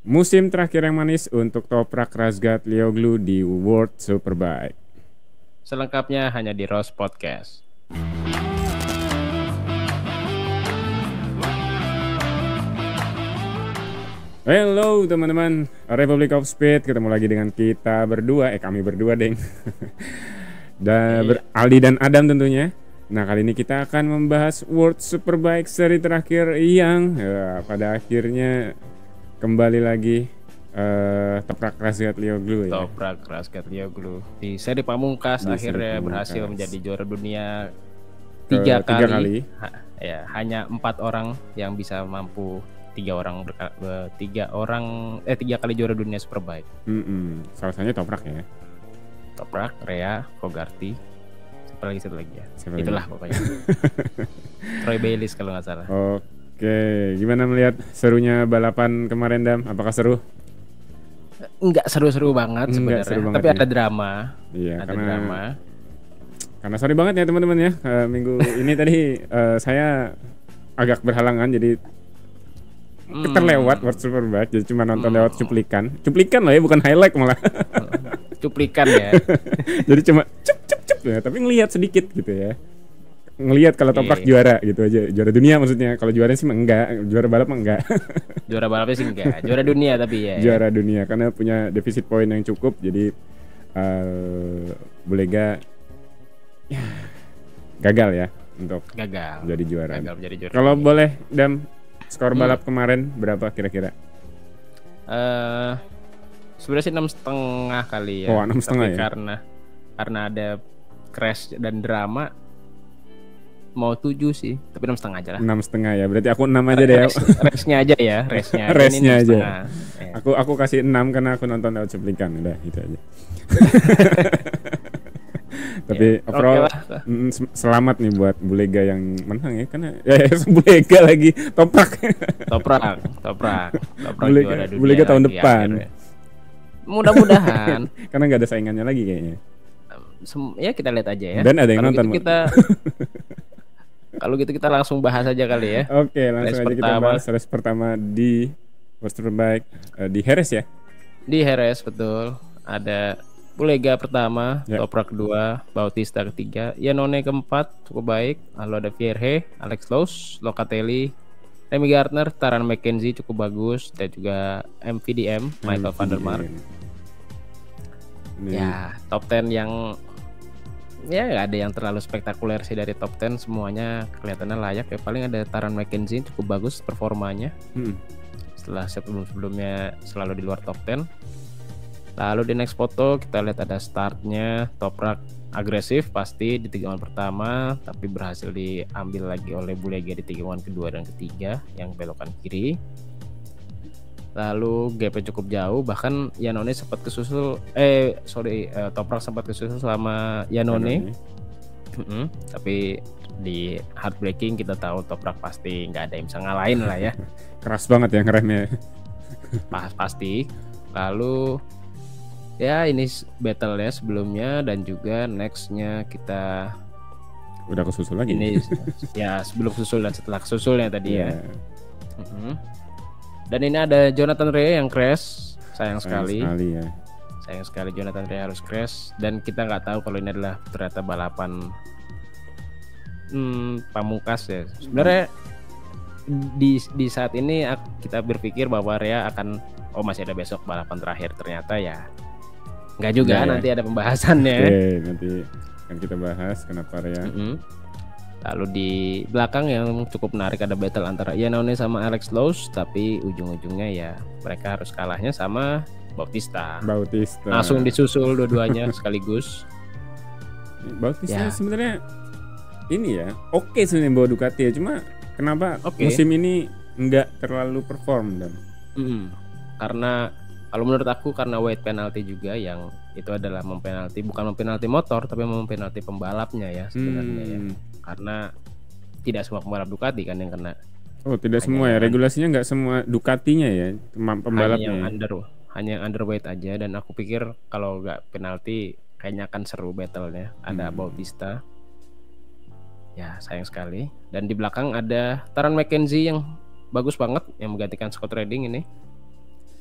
Musim terakhir yang manis untuk Toprak Razgatlioglu di World Superbike. Selengkapnya hanya di Rose Podcast. Hello teman-teman Republic of Speed, ketemu lagi dengan kita berdua, kami berdua deng. Dan Aldi dan Adam tentunya. Nah kali ini kita akan membahas World Superbike seri terakhir yang pada akhirnya kembali lagi Toprak Razgatlioglu ya. Toprak Razgatlioglu di seri pamungkas akhirnya berhasil menjadi juara dunia tiga kali. Hanya 4 orang yang bisa mampu tiga kali juara dunia Superbike. Salah satunya Toprak ya. Toprak, Rea, Fogarty, satu lagi ya. Itulah pokoknya. Troy Bayliss kalau nggak salah. Oke, gimana melihat serunya balapan kemarin, Dam? Apakah seru? Enggak seru-seru banget sebenarnya, tapi ada drama. Iya, ada drama. Karena sorry banget ya teman-teman ya, minggu ini tadi saya agak berhalangan jadi terlewat World Superbike, jadi cuma nonton lewat cuplikan lah ya, bukan highlight malah. Cuplikan ya. Jadi cuma cup ya, tapi ngelihat sedikit gitu ya. Ngelihat kalau Toprak juara gitu aja, juara dunia maksudnya. Kalau juaranya sih enggak, juara balap enggak. Juara balapnya sih enggak, juara dunia tapi ya. Juara dunia karena punya defisit poin yang cukup, jadi Bulega ya gagal ya untuk jadi juara. Kalau boleh Dam, skor balap kemarin berapa kira-kira? Sebenarnya sih 6,5 kali ya. 6,5 ya. Karena ada crash dan drama mau 7 sih, tapi 6,5 aja lah. 6,5 ya. Berarti aku 6 aja deh ya. Race-nya aja ya, race-nya aja. Aku kasih 6 karena aku nonton lewat cuplikan, udah gitu aja. Tapi overall selamat nih buat Bulega yang menang ya, karena Bulega lagi Toprak Bulega tahun depan mudah-mudahan karena nggak ada saingannya lagi kayaknya. Ya kita lihat aja ya. Dan ada yang nonton gitu kalau gitu kita langsung bahas aja kali ya. Oke, langsung aja kita bahas race pertama di World Superbike di Jerez ya. Di Jerez betul. Ada Bulega pertama, Toprak kedua, Bautista ketiga, Iannone keempat, cukup baik. Lalu ada Vierge, Alex Lous, Locatelli, Remy Gardner, Taran McKenzie cukup bagus, dan juga MVDM, Michael van der Mark. Ya, top 10 yang ya nggak ada yang terlalu spektakuler sih dari top 10, semuanya kelihatannya layak ya. Paling ada Taran McKenzie cukup bagus performanya. Setelah sebelumnya selalu di luar top 10. Lalu di next foto kita lihat ada startnya Toprak agresif pasti di tikungan pertama, tapi berhasil diambil lagi oleh Bulega di tikungan kedua dan ketiga yang belokan kiri. Lalu gapnya cukup jauh, bahkan Iannone sempat kesusul Toprak sempat kesusul sama Iannone. Tapi di hard braking kita tahu Toprak pasti nggak ada yang bisa ngalahin lah ya. Keras banget ya ngeremnya. Pasti. Lalu ya ini battle-nya sebelumnya dan juga next-nya kita udah kesusul lagi. Ini ya sebelum susul dan setelah kesusulnya tadi ya. Dan ini ada Jonathan Rea yang crash, sayang sekali ya. Sayang sekali Jonathan Rea harus crash, dan kita nggak tahu kalau ini adalah ternyata balapan pamungkas ya. Sebenarnya di saat ini kita berpikir bahwa Rea akan masih ada besok balapan terakhir, ternyata ya nggak juga, nanti ada pembahasannya. Nanti akan kita bahas kenapa Rea. Lalu di belakang yang cukup menarik ada battle antara Iannone sama Alex Lous, tapi ujung-ujungnya ya mereka harus kalahnya sama Bautista. Langsung disusul dua-duanya sekaligus. Bautista sebenarnya ini ya oke sebenarnya bawa Ducati ya, cuma kenapa musim ini nggak terlalu perform dan karena kalau menurut aku karena weight penalty juga, yang itu adalah bukan mempenalti motor tapi mempenalti pembalapnya ya sebenarnya ya. Karena tidak semua pembalap Ducati kan yang kena. Tidak semua ya, regulasinya nggak semua Ducatinya ya, pembalapnya. Hanya yang underweight aja, dan aku pikir kalau nggak penalti kayaknya akan seru battle-nya. Ada Bautista. Ya sayang sekali. Dan di belakang ada Taran McKenzie yang bagus banget yang menggantikan Scott Redding ini.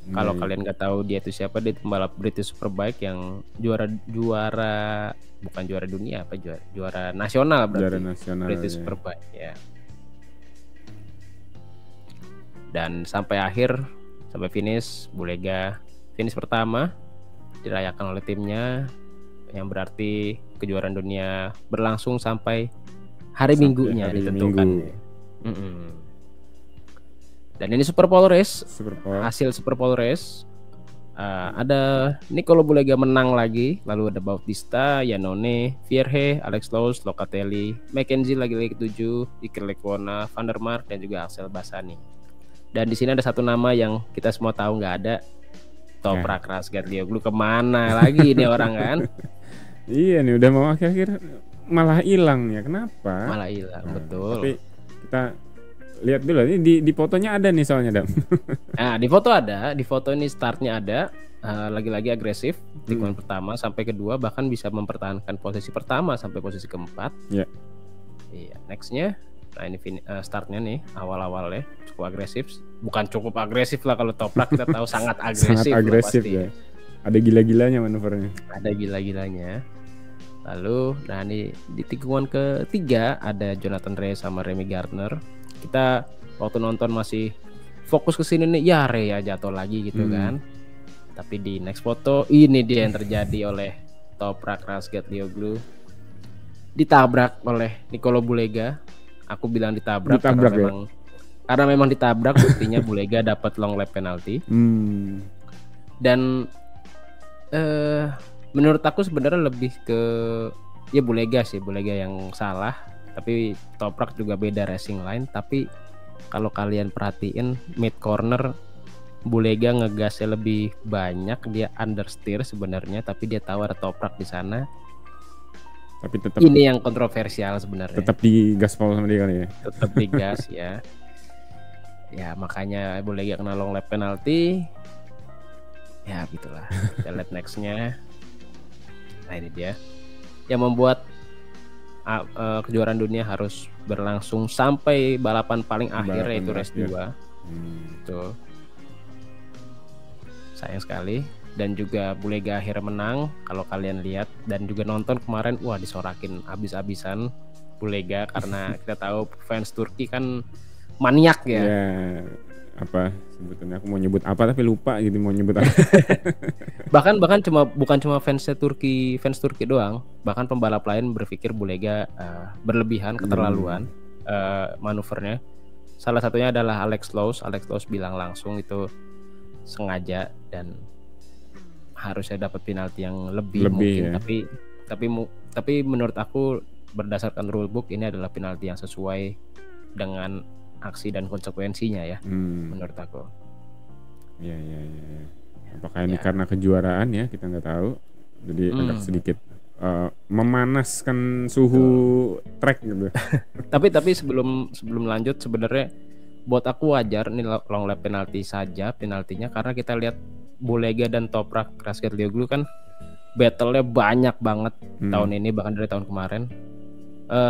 Kalau Iya, kalian nggak tahu dia itu siapa, dia itu pembalap British Superbike yang juara bukan juara dunia, apa juara nasional juara berarti. nasional British ya. Superbike ya. Dan sampai finish, Bulega finish pertama dirayakan oleh timnya, yang berarti kejuaraan dunia berlangsung sampai hari Sampai Minggunya hari ditentukan. Minggu. Dan ini Super Pole Race, Super Pole. hasil Super Pole Race. Ada Nicolo Bulega menang lagi, lalu ada Bautista, Iannone, Vierge, Alex Lowes, Locatelli, McKenzie lagi-lagi 7, Iker Lecuona, Van der Mark, dan juga Axel Bassani. Dan di sini ada satu nama yang kita semua tahu nggak ada, Toprak Razgatlioglu. Kemana lagi ini orang kan? Iya nih udah mau akhir-akhir malah hilang ya, kenapa? Malah hilang, betul. Tapi kita lihat dulu ini di fotonya ada nih soalnya Dam. Nah di foto ini startnya ada, lagi-lagi agresif, tikungan pertama sampai kedua, bahkan bisa mempertahankan posisi pertama sampai posisi keempat. Ya. Iya, nextnya, nah ini startnya nih awal-awalnya cukup agresif, bukan cukup agresif lah, kalau Toprak kita tahu sangat agresif. Sangat agresif pasti. ya. Ada gila-gilanya manuvernya. Ada gila-gilanya. Lalu, nah ini di tikungan ketiga ada Jonathan Rea sama Remy Gardner. Kita waktu nonton masih fokus ke sini nih, ya Rea jatuh lagi gitu kan. Tapi di next foto ini dia yang terjadi oleh Toprak Razgatlioglu. Ditabrak oleh Nicolo Bulega. Aku bilang ditabrak karena memang ditabrak, buktinya Bulega dapat long lap penalty. Dan menurut aku sebenarnya lebih ke ya Bulega yang salah, tapi Toprak juga beda racing line. Tapi kalau kalian perhatiin mid corner, Bulega ngegasnya lebih banyak, dia understeer sebenarnya, tapi dia tahu ada Toprak di sana. Tapi tetap ini yang kontroversial sebenarnya. Tetap digaspol sama dia kali ya. Tetap digas ya. Ya makanya Bulega kena long lap penalty. Ya gitulah. Kita lihat nextnya. Nah ini dia yang membuat kejuaraan dunia harus berlangsung sampai balapan paling akhir, yaitu race 2. Tuh. Sayang sekali. Dan juga Bulega akhirnya menang. Kalau kalian lihat dan juga nonton kemarin, wah disorakin abis-abisan Bulega, karena kita tahu fans Turki kan maniak ya. Ya apa sebetulnya, aku mau nyebut apa tapi lupa gitu mau nyebut apa. bahkan bukan cuma fans Turki doang, bahkan pembalap lain berpikir Bulega berlebihan, keterlaluan manuvernya. Salah satunya adalah Alex Lowes bilang langsung itu sengaja dan harusnya dapat penalti yang lebih mungkin ya. Tapi menurut aku berdasarkan rulebook ini adalah penalti yang sesuai dengan aksi dan konsekuensinya ya, menurut aku. Ya. Apakah ini karena kejuaraan ya, kita nggak tahu. Jadi agak sedikit memanaskan suhu track gitu. tapi sebelum lanjut, sebenarnya buat aku wajar ini long lap penalti saja penaltinya, karena kita lihat Bulega dan Toprak Razgatlioglu kan battle-nya banyak banget tahun ini, bahkan dari tahun kemarin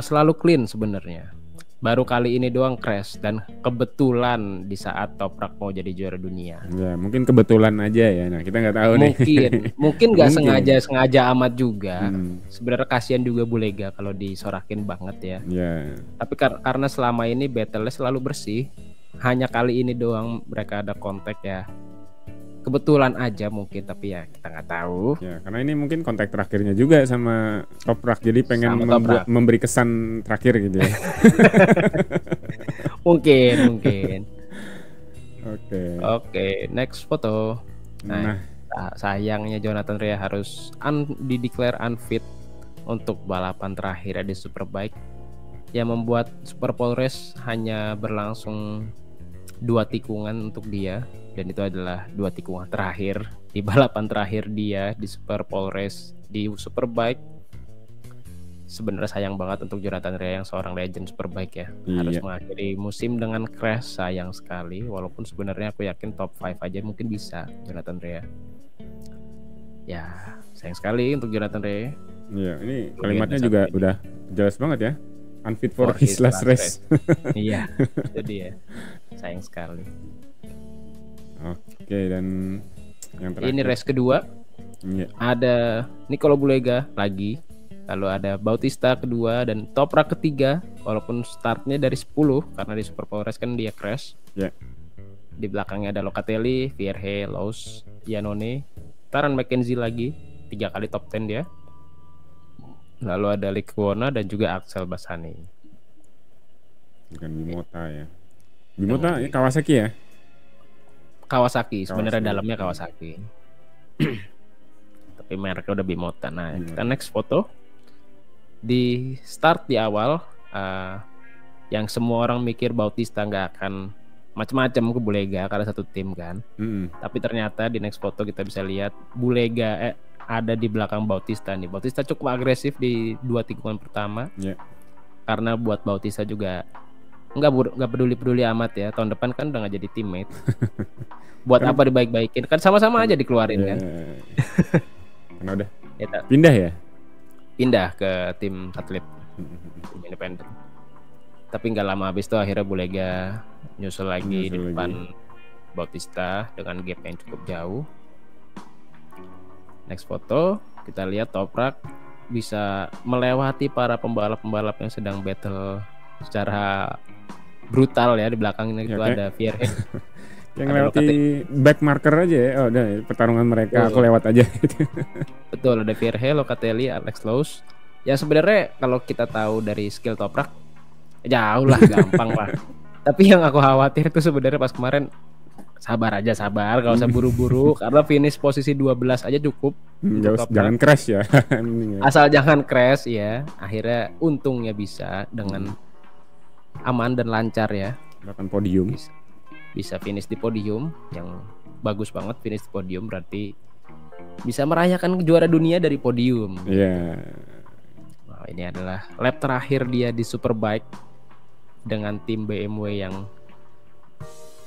selalu clean sebenarnya. Baru kali ini doang crash, dan kebetulan di saat Toprak mau jadi juara dunia. Ya mungkin kebetulan aja ya. Nah kita nggak tahu nih. Mungkin nggak sengaja amat juga. Sebenarnya kasihan juga Bulega kalau disorakin banget ya. Tapi karena selama ini battle-nya selalu bersih, hanya kali ini doang mereka ada kontak ya. Kebetulan aja mungkin, tapi ya kita nggak tahu. Ya karena ini mungkin kontak terakhirnya juga sama Toprak, jadi pengen memberi kesan terakhir gitu ya. mungkin. Oke, next foto. Nah, sayangnya Jonathan Rea harus di-declare unfit untuk balapan terakhir di Superbike, yang membuat Super Pole Race hanya berlangsung 2 tikungan untuk dia, dan itu adalah 2 tikungan terakhir di balapan terakhir dia di Super Pole Race di Superbike. Sebenarnya sayang banget untuk Jonathan Rea yang seorang legend Superbike ya. Harus mengakhiri musim dengan crash, sayang sekali. Walaupun sebenarnya aku yakin top 5 aja mungkin bisa Jonathan Rea. Ya sayang sekali untuk Jonathan Rea. Iya, ini kalimatnya juga udah jelas banget ya. Unfit for his last race. Iya, itu dia. Sayang sekali. Oke, dan yang terakhir Ini race kedua. Iya. Ada Nicolo Bulega lagi. Lalu ada Bautista kedua dan Toprak ketiga. Walaupun startnya dari 10 karena di Super Power Race kan dia crash. Ya. Di belakangnya ada Locatelli, Vierge, Laus, Iannone, Taran McKenzie lagi 3 kali top 10 dia. Lalu ada Lecuona dan juga Axel Bassani. Bukan Bimota ya. Bimota Kawasaki ya? Kawasaki sebenarnya Kawasaki. dalamnya Kawasaki. Tapi mereknya udah Bimota. Nah, Bimota. kita next foto. Di start di awal yang semua orang mikir Bautista nggak akan macam-macam ke Bulega karena satu tim kan. Tapi ternyata di next foto kita bisa lihat Bulega ada di belakang Bautista nih. Bautista cukup agresif di 2 tikungan pertama. Ya. Karena buat Bautista juga nggak peduli amat ya. Tahun depan kan udah nggak jadi teammate. Buat apa dibaik-baikin? Kan sama-sama aja dikeluarin kan. Karena udah Ya, pindah ya? pindah ke tim satelit tim independen. Tapi nggak lama habis itu akhirnya Bulega nyusul lagi di depan Bautista dengan gap yang cukup jauh. Next foto kita lihat Toprak bisa melewati para pembalap-pembalap yang sedang battle secara brutal ya. Di belakangnya itu ada Vierge yang lewati back marker aja ya. Oh udah pertarungan mereka aku lewat aja gitu. Betul, ada Vierge, Locatelli, Alex Laus. Ya sebenarnya kalau kita tahu dari skill Toprak jauh lah, gampang lah. Tapi yang aku khawatir itu sebenarnya pas kemarin sabar, gak usah buru-buru karena finish posisi 12 aja cukup. Jangan crash ya. Asal jangan crash ya. Akhirnya untungnya bisa dengan aman dan lancar ya. Bahkan podium. Bisa finish di podium yang bagus banget, finish di podium berarti bisa merayakan juara dunia dari podium. Iya. Nah, ini adalah lap terakhir dia di Superbike dengan tim BMW yang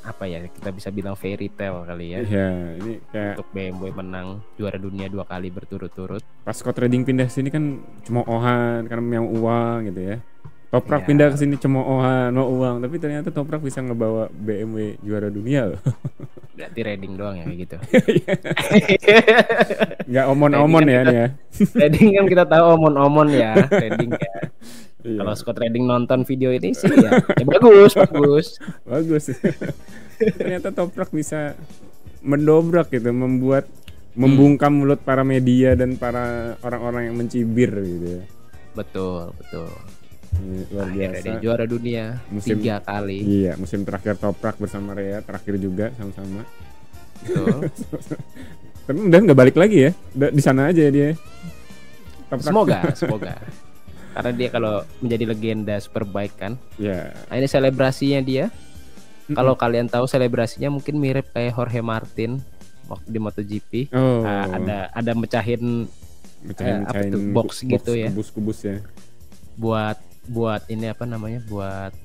apa ya, kita bisa bilang fairy tale kali ya. Iya, ini kayak untuk BMW menang juara dunia 2 kali berturut-turut. Pas Scott Redding pindah sini kan cemoohan karena mau uang gitu ya. Toprak pindah ke sini cemoohan mau uang, tapi ternyata Toprak bisa ngebawa BMW juara dunia loh. Berarti Redding doang ya kayak gitu. Nggak omon-omon ya nih ya. Redding kan kita tahu omon-omon ya, Redding ya. Iya. Kalau Scott Redding nonton video ini sih ya bagus. Bagus. Ternyata Toprak bisa mendobrak gitu, membungkam mulut para media dan para orang-orang yang mencibir gitu ya. Betul. Ini luar biasa. Dia juara dunia 3 kali. Iya, musim terakhir Toprak bersama Rea, terakhir juga sama-sama. Betul. Tapi udah nggak balik lagi ya, udah di sana aja dia. Toprak. Semoga. Karena dia kalau menjadi legenda Superbike kan. Ya. Nah, ini selebrasinya dia. Kalau kalian tahu selebrasinya mungkin mirip kayak Jorge Martin waktu di MotoGP. Ada mecahin box gitu ya. Kubus ya. Buat ini apa namanya? Buat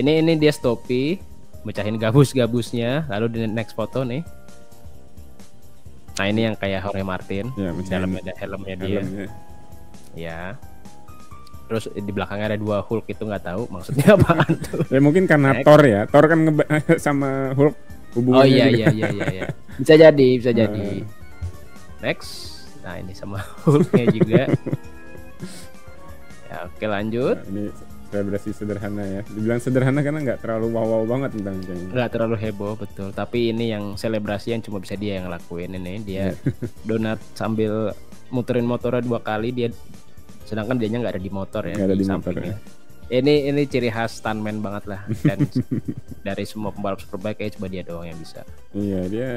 ini dia stopi, mecahin gabus-gabusnya. Lalu di next foto nih. Nah, ini yang kayak Jorge Martin. Ya, dalamnya ada helmnya dia. Ya. Terus di belakangnya ada 2 Hulk, itu nggak tahu maksudnya apaan tuh. Ya mungkin karena Thor ya. Thor kan sama Hulk hubungannya. Oh iya. Bisa jadi. Next. Nah, ini sama Hulknya juga. Ya, oke lanjut. Nah, ini selebrasi sederhana ya. Dibilang sederhana karena nggak terlalu wow banget tentang kayaknya. Nggak terlalu heboh, betul. Tapi ini yang selebrasi yang cuma bisa dia yang lakuin ini. Dia donat sambil muterin motornya 2 kali, dia sedangkan dianya nggak ada di motor ya. Nggak ada di motor ya. Ini ciri khas stuntman banget lah. Dan dari semua pembalap Superbike kayak cuma dia doang yang bisa. Iya, dia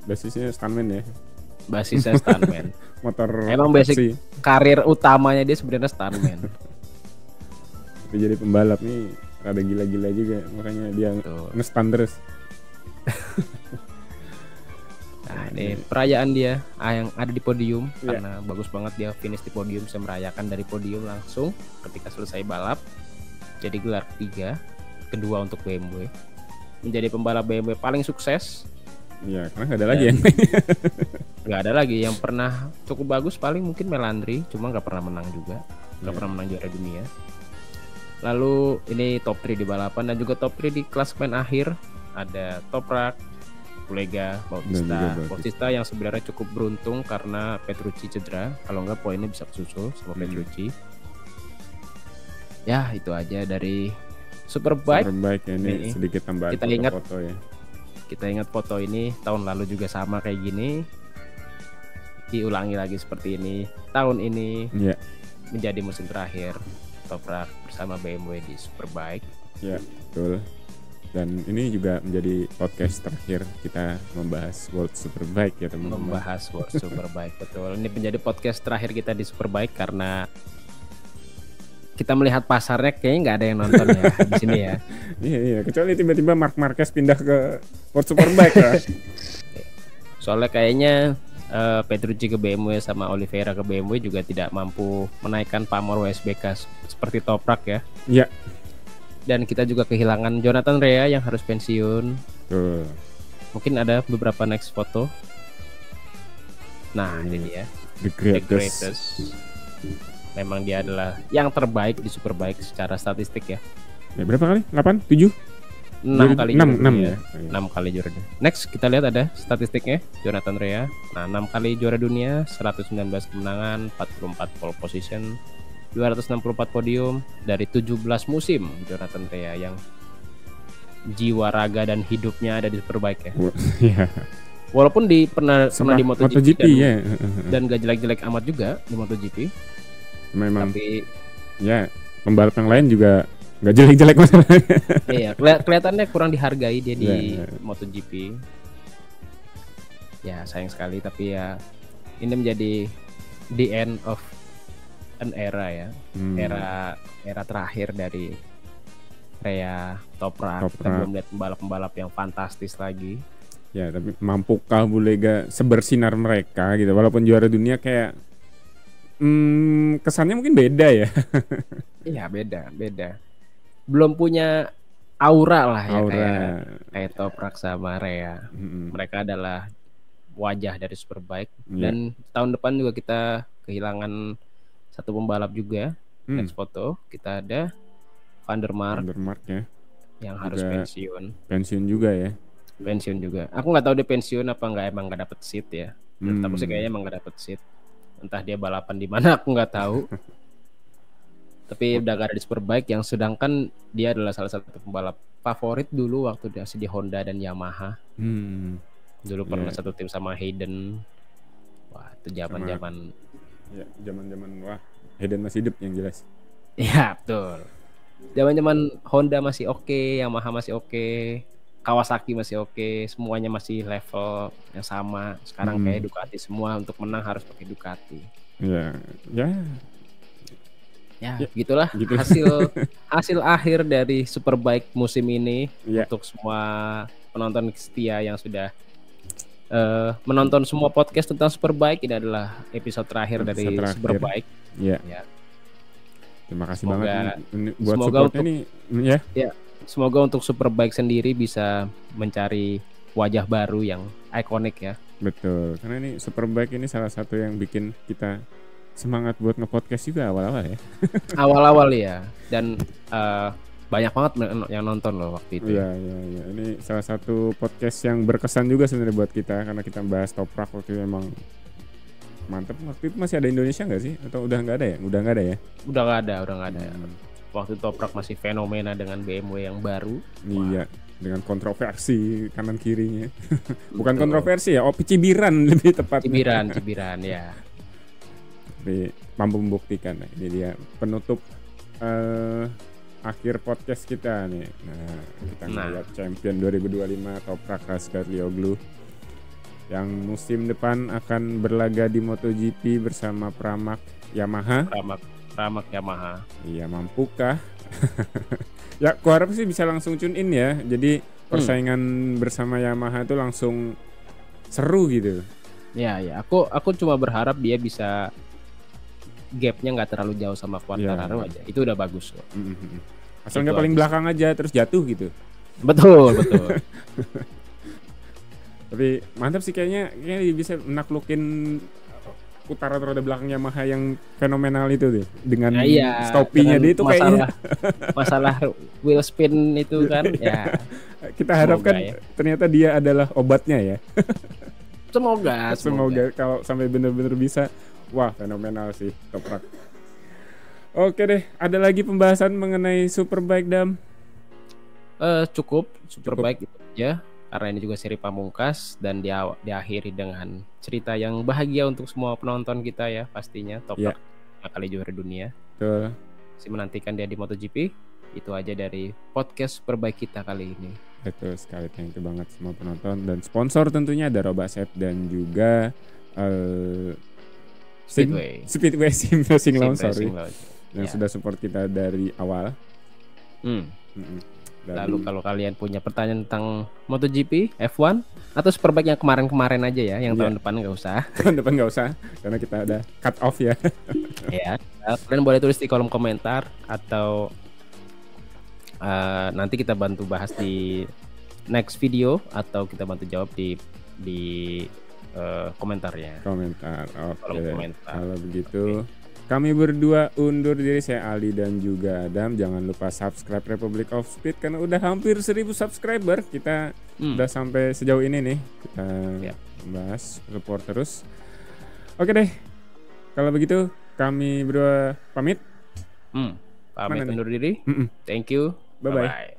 basisnya stuntman ya. Basisnya stuntman. Motor emang basic karir utamanya dia sebenarnya stuntman. Tapi jadi pembalap nih rada gila-gila juga, makanya dia nge-stunt terus. Nah, ini perayaan dia yang ada di podium karena bagus banget dia finish di podium, bisa merayakan dari podium langsung ketika selesai balap. Jadi gelar kedua untuk BMW. Menjadi pembalap BMW paling sukses. Iya, karena nggak ada lagi yang nggak ada lagi yang pernah cukup bagus, paling mungkin Melandri, cuma nggak pernah menang juga, nggak pernah menang juara dunia. Lalu ini top 3 di balapan dan juga top 3 di klasemen akhir ada Toprak, Bulega, Bautista yang sebenarnya cukup beruntung karena Petrucci cedera. Kalau enggak poinnya bisa kesusul sama Petrucci. Ya itu aja dari Superbike. Superbike ya, ini sedikit tambahan foto ya. Kita ingat foto ini tahun lalu juga sama kayak gini. Diulangi lagi seperti ini tahun ini. Menjadi musim terakhir Toprak bersama BMW di Superbike. Ya betul. Dan ini juga menjadi podcast terakhir kita membahas World Superbike ya teman-teman. Membahas World Superbike betul. Ini menjadi podcast terakhir kita di Superbike karena kita melihat pasarnya kayaknya nggak ada yang nonton ya di sini ya. Iya, kecuali tiba-tiba Marc Marquez pindah ke World Superbike lah. Soalnya kayaknya Petrucci ke BMW sama Oliveira ke BMW juga tidak mampu menaikkan pamor WSBK seperti Toprak ya. Iya. Dan kita juga kehilangan Jonathan Rea yang harus pensiun. Mungkin ada beberapa next foto. Nah ini dia The Greatest. Memang dia adalah yang terbaik di Superbike secara statistik ya. Berapa kali? 8? 7? 6 kali 6 ya. 6 kali juara dunia. Next kita lihat ada statistiknya Jonathan Rea. Nah 6 kali juara dunia, 119 kemenangan, 44 pole position, 264 podium dari 17 musim. Jonathan Rea yang jiwa raga dan hidupnya ada di Superbike ya. Walaupun pernah di MotoGP dan gak jelek-jelek amat juga di MotoGP. Memang. Tapi ya pembalap yang lain juga gak jelek-jelek masalahnya. Iya, kelihatannya kurang dihargai dia di MotoGP. Ya sayang sekali, tapi ya ini menjadi the end of an era ya. Era terakhir dari Rea, Toprak. Kita belum lihat pembalap-pembalap yang fantastis lagi. Ya, tapi mampukah Bulega sebersinar mereka gitu? Walaupun juara dunia kayak kesannya mungkin beda ya. Iya, beda. Belum punya aura lah ya kayak Toprak sama Rea. Mereka adalah wajah dari Superbike. Dan tahun depan juga kita kehilangan satu pembalap juga. Next foto kita ada Van der Mark ya. Yang harus pensiun juga ya. Pensiun juga. Aku nggak tahu dia pensiun apa emang nggak dapet seat ya. Tapi sih kayaknya emang nggak dapet seat. Entah dia balapan di mana aku nggak tahu. Tapi udah gak ada di Superbike, yang sedangkan dia adalah salah satu pembalap favorit dulu waktu dia masih di Honda dan Yamaha. Dulu pernah satu tim sama Hayden. Wah, itu zaman-zaman. Ya, zaman-zaman wah, Hayden masih hidup yang jelas. Iya, betul. Zaman-zaman Honda masih oke, Yamaha masih oke, Kawasaki masih oke, semuanya masih level yang sama. Sekarang kayak Ducati semua, untuk menang harus pakai Ducati. Ya, gitulah hasil akhir dari Superbike musim ini untuk semua penonton setia yang sudah menonton semua podcast tentang Superbike. Ini adalah episode terakhir dari Superbike. Ya. Terima kasih banget buat support ini ya. Semoga untuk Superbike sendiri bisa mencari wajah baru yang ikonik ya. Betul, karena ini Superbike ini salah satu yang bikin kita semangat buat nge-podcast juga awal-awal ya. Awal-awal ya. Dan banyak banget yang nonton loh waktu itu. Iya. Ini salah satu podcast yang berkesan juga sebenarnya buat kita, karena kita bahas Toprak waktu itu emang mantep. Waktu itu masih ada Indonesia nggak sih? Atau udah nggak ada ya? Udah nggak ada ya? Udah nggak ada. Waktu Toprak masih fenomena dengan BMW yang baru. Iya. Dengan kontroversi kanan kirinya. Bukan kontroversi ya, cibiran lebih tepat. Cibiran ya. Tapi mampu membuktikan. Nah, ini dia penutup akhir podcast kita nih. Nah, kita ngeliat champion 2025 Toprak Razgatlioglu yang musim depan akan berlaga di MotoGP bersama Pramac Yamaha. Iya, mampukah? Ya, aku harap sih bisa langsung tune in ya. Jadi persaingan bersama Yamaha itu langsung seru gitu. Ya. Aku cuma berharap dia bisa gapnya nggak terlalu jauh sama Quartararo aja. Itu udah bagus kok. Asal nggak paling belakang aja terus jatuh gitu. Betul. Tapi mantap sih kayaknya bisa menaklukin putaran roda belakang Yamaha yang fenomenal itu deh, dengan Nah, iya, stopinya dengan dia itu kayaknya masalah wheel spin itu kan ya. kita harapkan Semoga ya. ternyata dia adalah obatnya ya. Semoga. Semoga kalau sampai bener-bener bisa, wah fenomenal sih Toprak. Oke deh, ada lagi pembahasan mengenai Superbike Dam? Cukup Superbike itu aja, karena ini juga seri pamungkas dan diakhiri dengan cerita yang bahagia untuk semua penonton kita ya pastinya. Toprak kali juara dunia. Betul. Masih menantikan dia di MotoGP. Itu aja dari podcast Superbike kita kali ini. Betul sekali, thank you banget semua penonton dan sponsor tentunya ada Robaset dan juga Speedway Sim Racing Lounge, sorry, yang sudah support kita dari awal. Lalu kalau kalian punya pertanyaan tentang MotoGP, F1 atau Superbike yang kemarin-kemarin aja ya, yang tahun depan nggak usah. Tahun depan nggak usah, karena kita ada cut off ya. Ya, kalian boleh tulis di kolom komentar atau nanti kita bantu bahas di next video atau kita bantu jawab di komentarnya. Komentar, oke. Komentar. Kalau begitu. Kami berdua undur diri, saya Ali dan juga Adam. Jangan lupa subscribe Republic of Speed karena udah hampir 1000 subscriber. Kita udah sampai sejauh ini nih. Kita bahas, support terus. Oke deh. Kalau begitu kami berdua pamit. Pamit undur diri. Thank you. Bye-bye. Bye-bye.